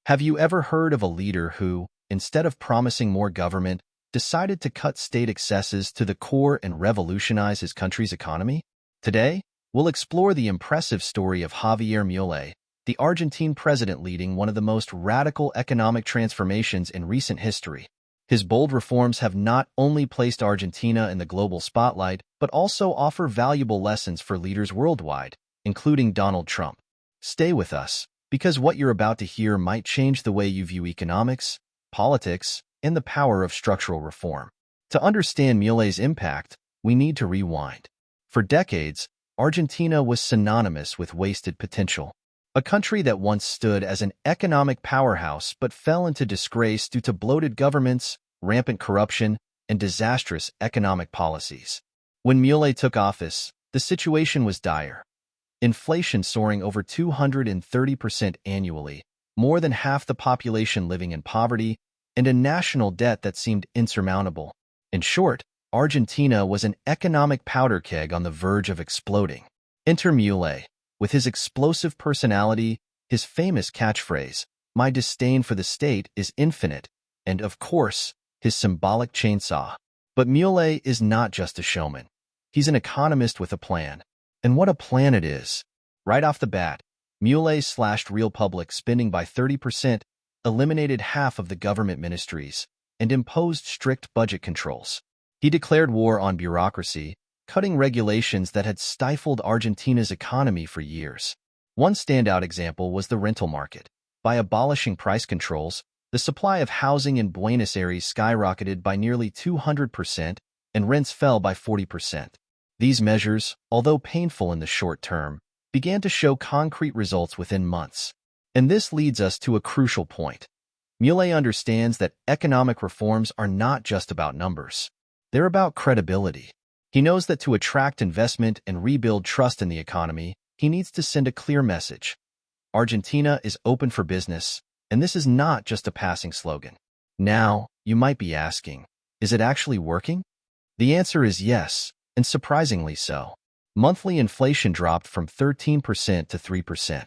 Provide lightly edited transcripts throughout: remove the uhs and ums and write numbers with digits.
Have you ever heard of a leader who, instead of promising more government, decided to cut state excesses to the core and revolutionize his country's economy? Today, we'll explore the impressive story of Javier Milei, the Argentine president leading one of the most radical economic transformations in recent history. His bold reforms have not only placed Argentina in the global spotlight, but also offer valuable lessons for leaders worldwide, including Donald Trump. Stay with us, because what you're about to hear might change the way you view economics, politics, and the power of structural reform. To understand Milei's impact, we need to rewind. For decades, Argentina was synonymous with wasted potential. A country that once stood as an economic powerhouse but fell into disgrace due to bloated governments, rampant corruption, and disastrous economic policies. When Milei took office, the situation was dire. Inflation soaring over 230% annually, more than half the population living in poverty, and a national debt that seemed insurmountable. In short, Argentina was an economic powder keg on the verge of exploding. Enter Milei. With his explosive personality, his famous catchphrase, "My disdain for the state is infinite," and, of course, his symbolic chainsaw. But Milei is not just a showman. He's an economist with a plan. And what a plan it is! Right off the bat, Milei slashed real public spending by 30%, eliminated half of the government ministries, and imposed strict budget controls. He declared war on bureaucracy, cutting regulations that had stifled Argentina's economy for years. One standout example was the rental market. By abolishing price controls, the supply of housing in Buenos Aires skyrocketed by nearly 200%, and rents fell by 40%. These measures, although painful in the short term, began to show concrete results within months. And this leads us to a crucial point. Milei understands that economic reforms are not just about numbers. They're about credibility. He knows that to attract investment and rebuild trust in the economy, he needs to send a clear message. Argentina is open for business, and this is not just a passing slogan. Now, you might be asking, is it actually working? The answer is yes, and surprisingly so. Monthly inflation dropped from 13% to 3%.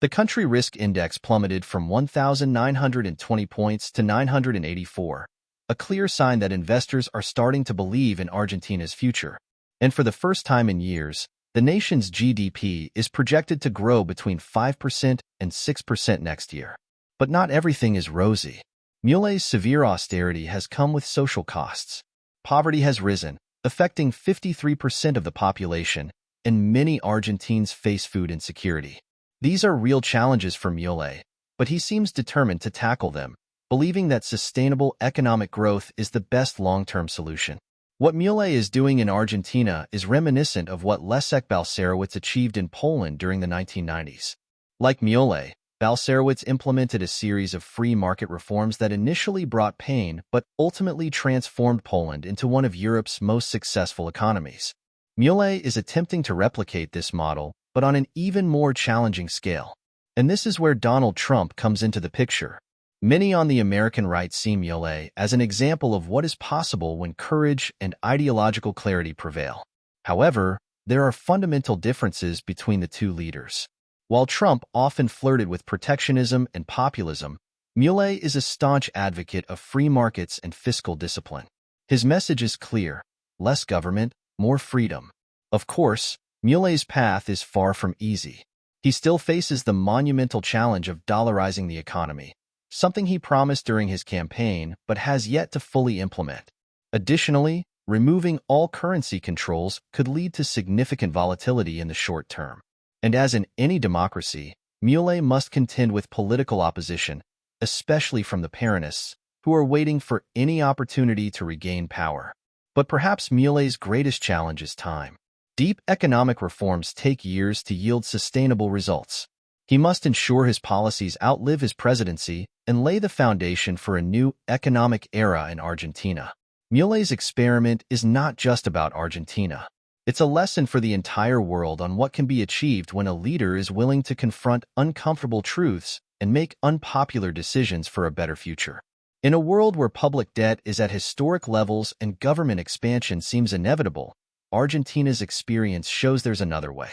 The country risk index plummeted from 1,920 points to 984, a clear sign that investors are starting to believe in Argentina's future. And for the first time in years, the nation's GDP is projected to grow between 5% and 6% next year. But not everything is rosy. Milei's severe austerity has come with social costs. Poverty has risen, affecting 53% of the population, and many Argentines face food insecurity. These are real challenges for Milei, but he seems determined to tackle them, believing that sustainable economic growth is the best long-term solution. What Milei is doing in Argentina is reminiscent of what Leszek Balcerowicz achieved in Poland during the 1990s. Like Milei, Balcerowicz implemented a series of free market reforms that initially brought pain but ultimately transformed Poland into one of Europe's most successful economies. Milei is attempting to replicate this model, but on an even more challenging scale. And this is where Donald Trump comes into the picture. Many on the American right see Milei as an example of what is possible when courage and ideological clarity prevail. However, there are fundamental differences between the two leaders. While Trump often flirted with protectionism and populism, Milei is a staunch advocate of free markets and fiscal discipline. His message is clear: less government, more freedom. Of course, Milei's path is far from easy. He still faces the monumental challenge of dollarizing the economy, something he promised during his campaign but has yet to fully implement. Additionally, removing all currency controls could lead to significant volatility in the short term. And as in any democracy, Milei must contend with political opposition, especially from the Peronists, who are waiting for any opportunity to regain power. But perhaps Milei's greatest challenge is time. Deep economic reforms take years to yield sustainable results. He must ensure his policies outlive his presidency and lay the foundation for a new economic era in Argentina. Milei's experiment is not just about Argentina. It's a lesson for the entire world on what can be achieved when a leader is willing to confront uncomfortable truths and make unpopular decisions for a better future. In a world where public debt is at historic levels and government expansion seems inevitable, Argentina's experience shows there's another way.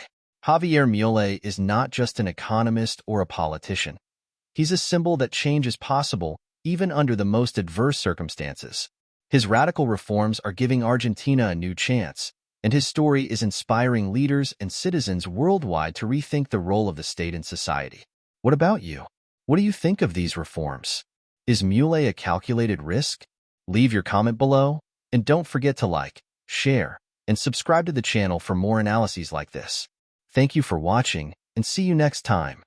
Javier Milei is not just an economist or a politician. He's a symbol that change is possible, even under the most adverse circumstances. His radical reforms are giving Argentina a new chance, and his story is inspiring leaders and citizens worldwide to rethink the role of the state in society. What about you? What do you think of these reforms? Is Milei a calculated risk? Leave your comment below, and don't forget to like, share, and subscribe to the channel for more analyses like this. Thank you for watching, and see you next time.